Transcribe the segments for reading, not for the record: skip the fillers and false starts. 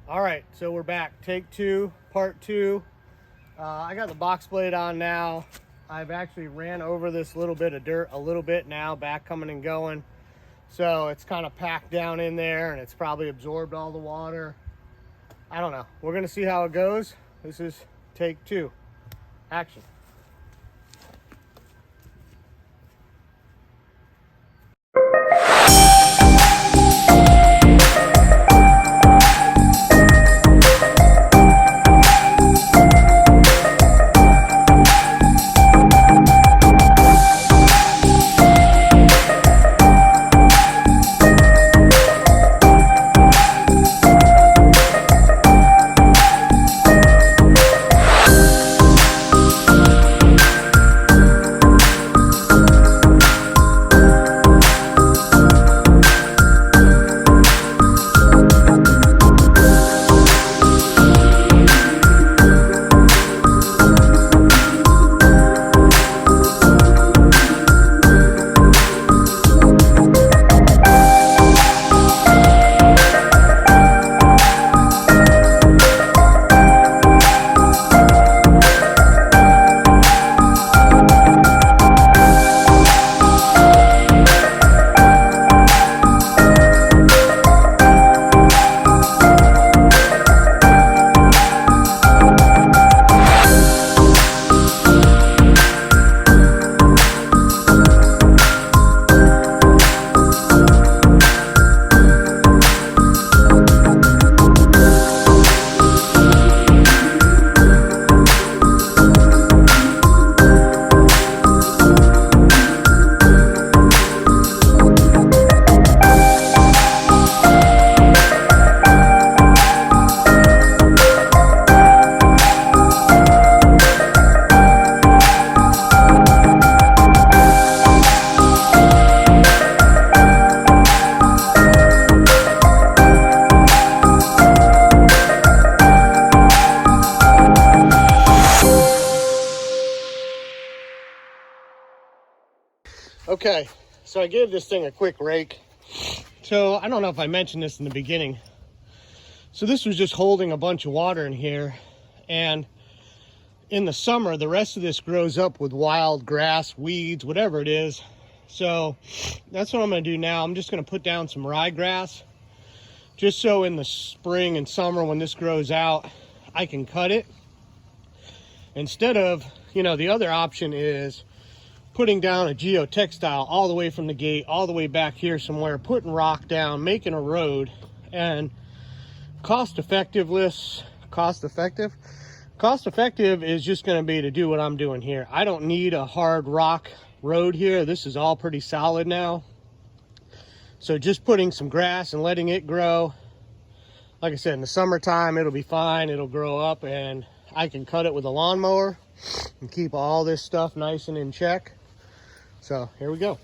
All right, so we're back. Take two, part two. I got the box blade on now. I've actually ran over this little bit of dirt a little bit now, back coming and going. So it's kind of packed down in there and it's probably absorbed all the water. I don't know. We're gonna see how it goes. This is take two. Action. Okay, so I gave this thing a quick rake. So I don't know if I mentioned this in the beginning. So this was just holding a bunch of water in here, and in the summer the rest of this grows up with wild grass, weeds, whatever it is. So that's what I'm going to do now. I'm just going to put down some ryegrass, just so in the spring and summer when this grows out I can cut it, instead of, you know, the other option is putting down a geotextile all the way from the gate all the way back here somewhere, putting rock down, making a road. And cost effective is just going to be to do what I'm doing here. I don't need a hard rock road here. This is all pretty solid now. So just putting some grass and letting it grow. Like I said, in the summertime it'll be fine, it'll grow up, and I can cut it with a lawnmower and keep all this stuff nice and in check. So here we go.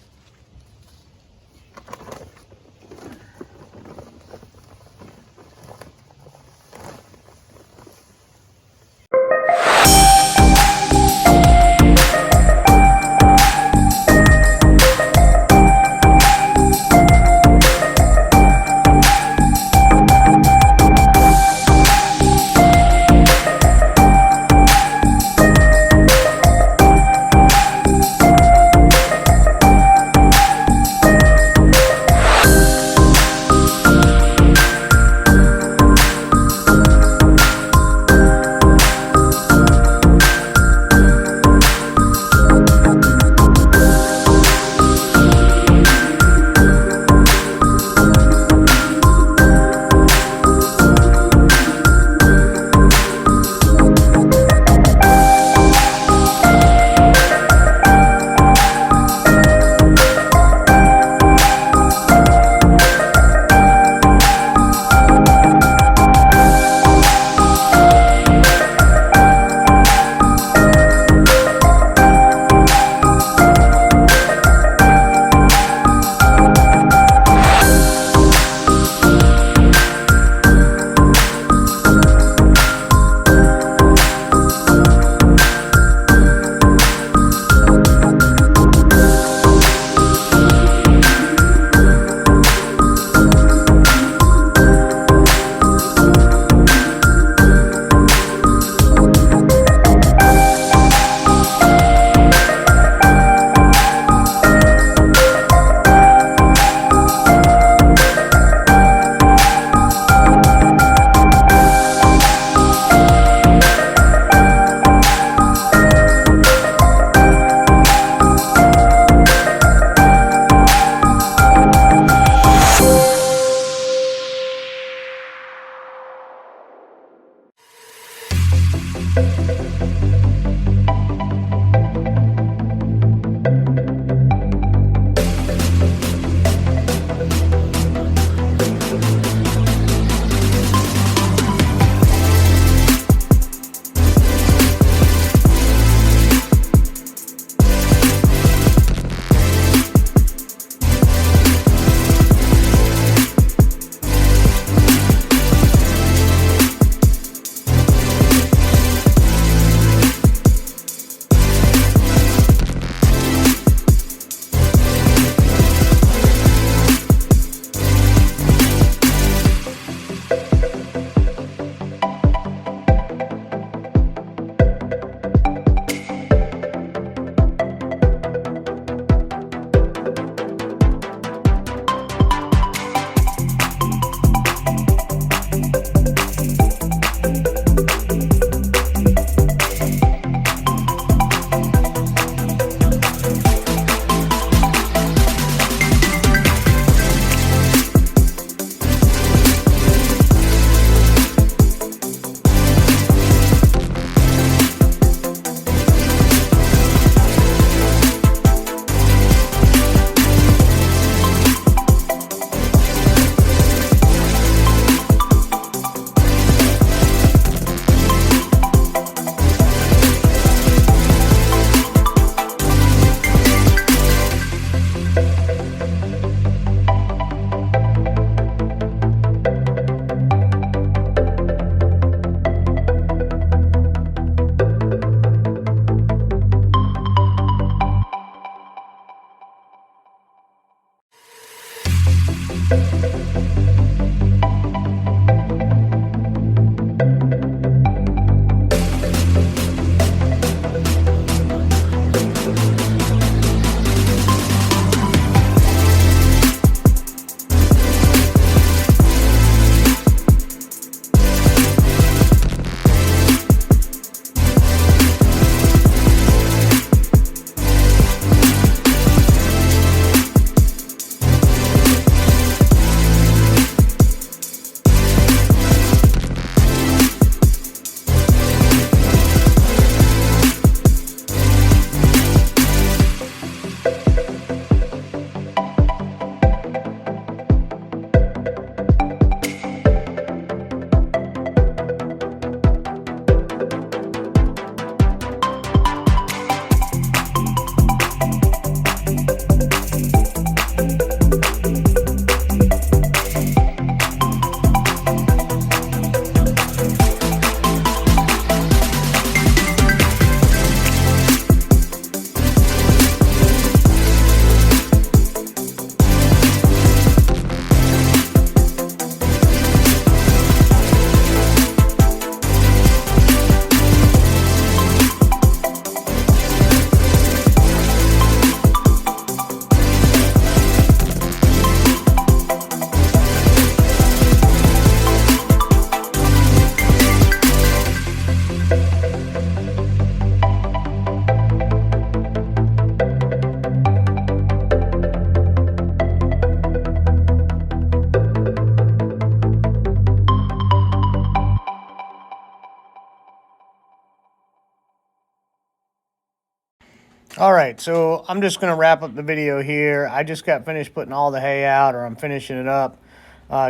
All right, so I'm just going to wrap up the video here. I just got finished putting all the hay out, or I'm finishing it up,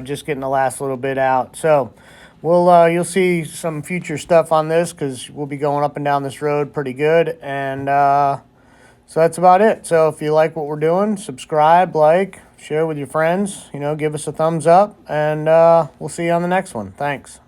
just getting the last little bit out. So you'll see some future stuff on this because we'll be going up and down this road pretty good. And so that's about it. So if you like what we're doing, subscribe, like, share with your friends, give us a thumbs up, and we'll see you on the next one. Thanks.